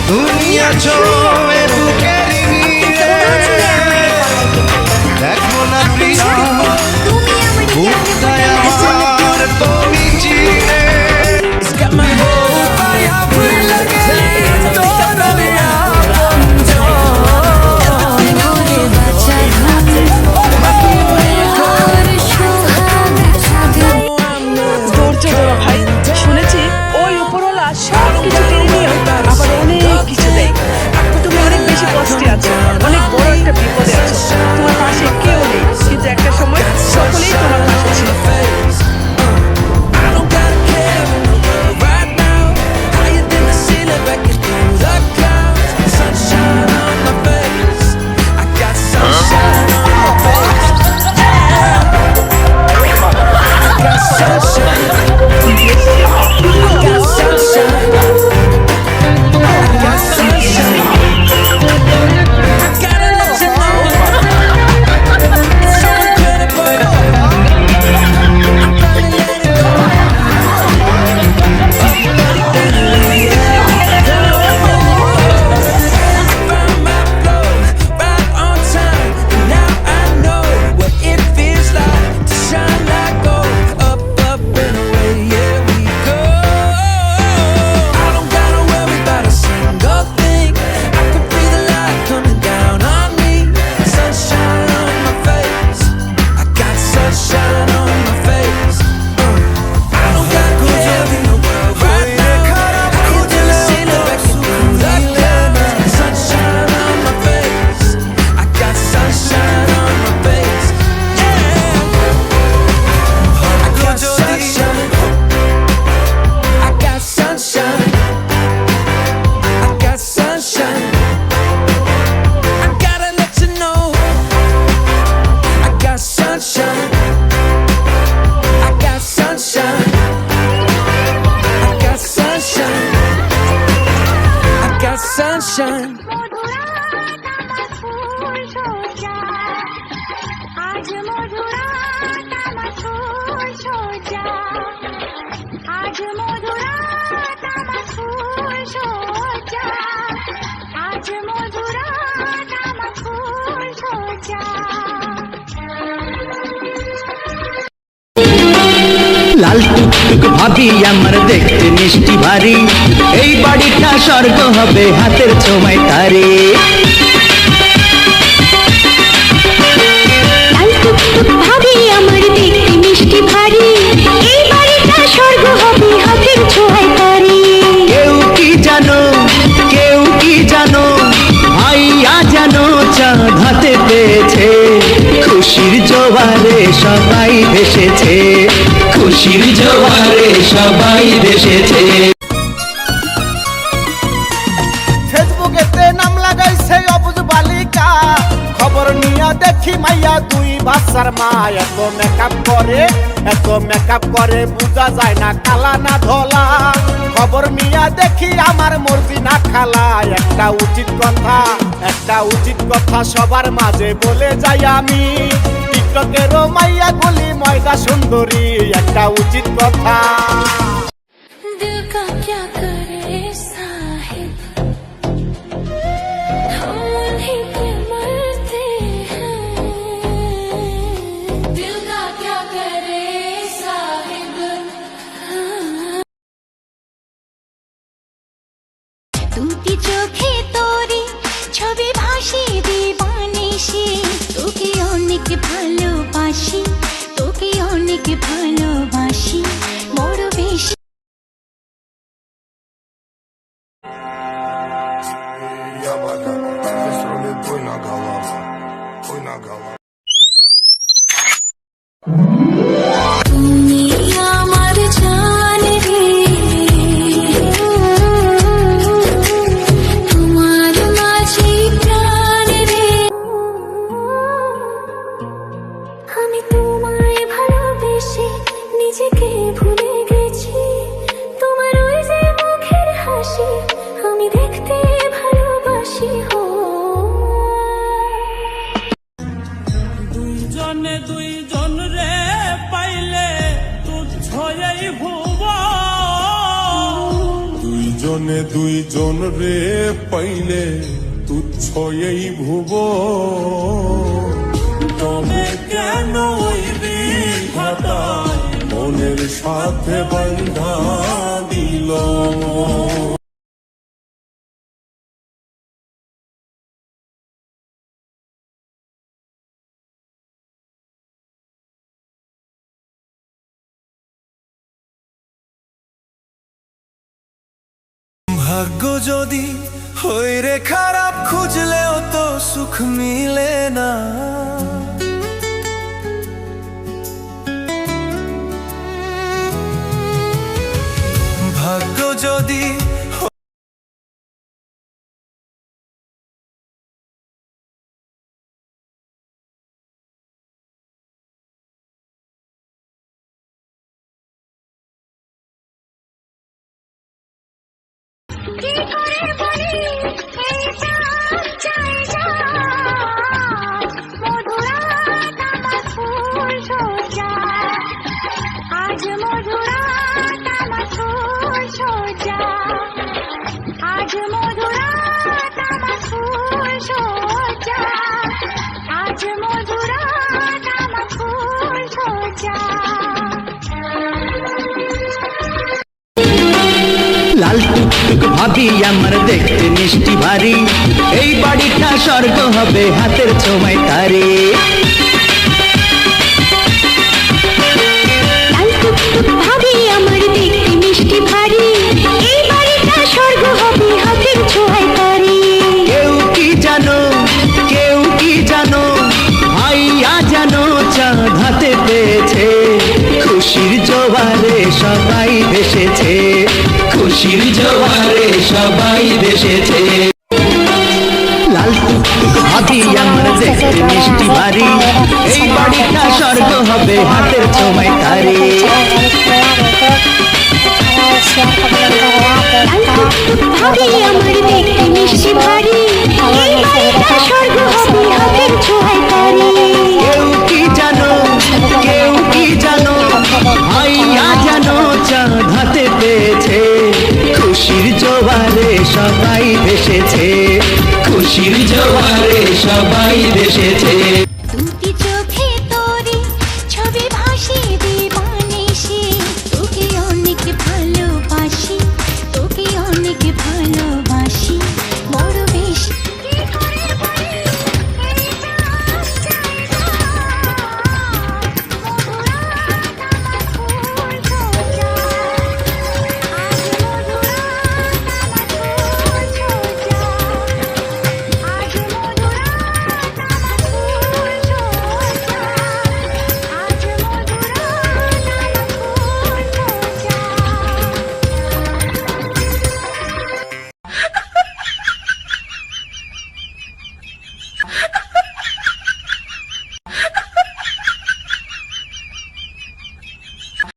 তুমি আছো এ বুকের ভিড়ে, দেখো না প্রিয় বুকটায় আমার তুমি চিনে। শুনেছি ওই উপরওয়ালা সব কিছু কেড়ে নিয়ে আবার অনেক কিছু দেয়। তুমি অনেক বেশি কষ্টে আছো, অনেক বড় একটা বিপদে আছো, তোমার পাশে কেউ নেই, কিন্তু একটা সময় সকলেই তোমার পাশে ছিল। Sunshine. লাল টুকটুক ভাবি আমার দেখতে মিষ্টি ভারী, এই বাড়িটা স্বর্গ হবে হাতের ছোঁয়ায় তারে। লাল টুকটুক ভাবি আমার দেখতে মিষ্টি ভারী, এই বাড়িটা স্বর্গ হবে হাতের ছোঁয়ায় তারে। কেউ কি জানো, কেউ কি জানো, ভাইয়া জানো চাঁদ হাতে পেয়েছে, খুশির জোয়ারে সবাই ভেসেছে, খুশির জোয়ারে সবাই ভেসেছে। ফেসবুকেতে নাম লাগাইছে অবুজ বালিকা, খবর নিয়া দেখি মাইয়া দুই বাচ্চার মা। এত মেকআপ করে, এত মেকআপ করে, বোঝা যায় না কালা না ধলা। খবর নিয়া দেখি আমার মর্জি না খালা। একটা উচিত কথা, একটা উচিত কথা সবার মাঝে বলে যাই আমি, টিকটকেরও মাইয়া গুলি ময়দা সুন্দরী। একটা উচিত কথা। দিল কা ক্যা করে সাহিব, हम उन्हीं पे मरते हैं। दिल का क्या करे साहिब, দুটি চোখে তোরে ছবি ভাসি দিবানিশি, তোকে অনেক ভালোবাসি, তোকে অনেক ভালোবাসি বড় বেশি। তুমি আমার জান রে, তোমার মাঝে প্রাণ রে। আমি তোমায় ভালোবেসে নিজেকে ভুলে গেছি, তোমার ওই যে মুখের হাসি আমি দেখতে ভালোবাসি। দুইজনে দুইজন রে পাইলে দুজনে দুইজন রে পাইলে তুচ্ছ এই ভুব, তবে কেন ওই বিধাতা মনের সাথে বন্ধা দিল। ভাগ্য যদি হই রে খারাপ, খুঁজলেও তো সুখ মিলে না। ভাগ্য যদি কি করে বলি এই প্রাণ চাই যায়, মধুরাত আমার ফুল সোজা, আজ মধুরাত আমার ফুল সোজা, আজ মধুরাত আমার ফুল সোজা, আজ মধুরাত আমার ফুল সোজা। লাল টুকটুক ভাবি আমার দেখতে মিষ্টি ভারী, এই বাড়িটা স্বর্গ হবে হাতের ছোঁয়ায় তারে। লাল টুকটুক ভাবি আমার দেখতে মিষ্টি ভারী, এই বাড়িটা স্বর্গ হবে হাতের ছোঁয়ায় তারে। কেউ কি জানো, কেউ কি জানো, ভাইয়া জানো চাঁদ হাতে পেয়েছে, খুশির জোয়ারে সবাই ভেসেছে, খুশির জোয়ারে সবাই ভেসেছে। লাল টুকটুক ভাবি আমার দেখতে মিষ্টি ভারী, এই বাড়িটা স্বর্গ হবে হাতের ছোঁয়ায় তারে। লাল টুকটুক ভাবি আমার দেখতে মিষ্টি ভারী, এই বাড়িটা স্বর্গ হবে হাতের ছোঁয়ায়